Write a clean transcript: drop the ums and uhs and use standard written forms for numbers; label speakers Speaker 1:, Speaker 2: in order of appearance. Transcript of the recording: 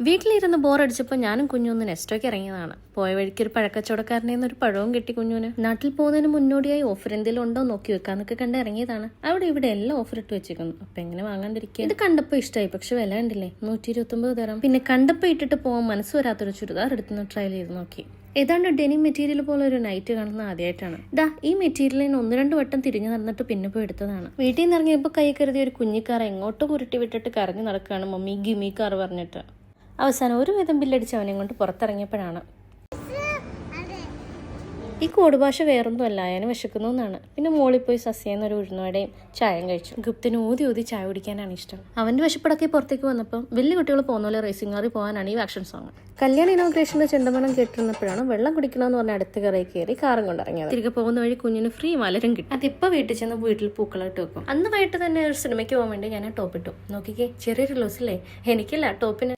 Speaker 1: വീട്ടിലിരുന്ന് ബോറടിച്ചപ്പോൾ ഞാനും കുഞ്ഞൊന്ന് നെസ്റ്റോക്ക് ഇറങ്ങിയതാണ്. പോയ വഴിക്ക് ഒരു പഴക്കച്ചവടക്കാരനെ ഒരു പഴവും കിട്ടി കുഞ്ഞുന്. നാട്ടിൽ പോകുന്നതിന് മുന്നോടിയായി ഓഫർ എന്തെങ്കിലും ഉണ്ടോ നോക്കി വെക്കാന്നൊക്കെ കണ്ട് ഇറങ്ങിയതാണ്. അവിടെ ഇവിടെ എല്ലാം ഓഫർ ഇട്ട് വെച്ചിരിക്കുന്നു. അപ്പൊ എങ്ങനെ വാങ്ങാണ്ടിരിക്കുക. ഇത് കണ്ടപ്പോൾ ഇഷ്ടമായി, പക്ഷെ വില കണ്ടില്ലേ, 129 തരാം. പിന്നെ കണ്ടപ്പോൾ ഇട്ടിട്ട് പോകാൻ മനസ്സ് വരാത്തൊരു ചുരിദാർ എടുത്തുനിന്ന് ട്രയൽ ചെയ്ത് നോക്കി. ഏതാണ്ട് ഡെനിം മെറ്റീരിയൽ പോലെ ഒരു നൈറ്റ് കാണുന്ന ആദ്യമായിട്ടാണ്. ഈ മെറ്റീരിയലിന് 1-2 വട്ടം തിരിഞ്ഞു നടന്നിട്ട് പിന്നെ പോയി എടുത്തതാണ്. വീട്ടിൽ നിന്ന് ഇറങ്ങിയപ്പോൾ കൈ കരുതിയ ഒരു കുഞ്ഞിക്കാർ എങ്ങോട്ടോ ഉരുട്ടി വിട്ടിട്ട് കരഞ്ഞു നടക്കുകയാണ് മമ്മി ഗിമി കാർ പറഞ്ഞിട്ട്. അവസാനം ഒരു വിധം ബില്ലടിച്ച് അവനെ കൊണ്ട് പുറത്തിറങ്ങിയപ്പോഴാണ് ഈ കോഡ് ഭാഷ വേറൊന്നുമല്ല, അയാന് വിശക്കുന്നു എന്നാണ്. പിന്നെ മോളിൽ പോയി സസ്യെന്നൊരു ഉഴുന്നവടയും ചായയും കഴിച്ചു. ഗുപ്തന് ഊതി ചായ കുടിക്കാനാണ് ഇഷ്ടം. അവന്റെ വിശപ്പടക്കി പുറത്തേക്ക് വന്നപ്പോൾ വലിയ കുട്ടികൾ പോകുന്ന പോലെ റേസിംഗ് കാറിൽ പോകാനാണ് ഈ ആക്ഷൻ സോങ്. കല്യാണ ഇനോഗ്രേഷന്റെ ചെണ്ടമണം കേട്ടിരുന്നപ്പോഴാണ് വെള്ളം കുടിക്കണമെന്ന് പറഞ്ഞ അടുത്ത കറയിൽ കയറി കാറും കൊണ്ടിറങ്ങിയത്. തിരികെ പോകുന്ന വഴി കുഞ്ഞിന് ഫ്രീ മലരും കിട്ടി. അതിപ്പോൾ വീട്ടിൽ ചെന്ന് വീട്ടിൽ പൂക്കളിട്ട് വെക്കും. അന്ന് വൈകിട്ട് തന്നെ ഒരു സിനിമയ്ക്ക് പോകാൻ വേണ്ടി ഞാൻ ടോപ്പ് ഇട്ടു. നോക്കിക്കേ, ചെറിയൊരു ലൂസില്ലേ. എനിക്കില്ല, ടോപ്പിന്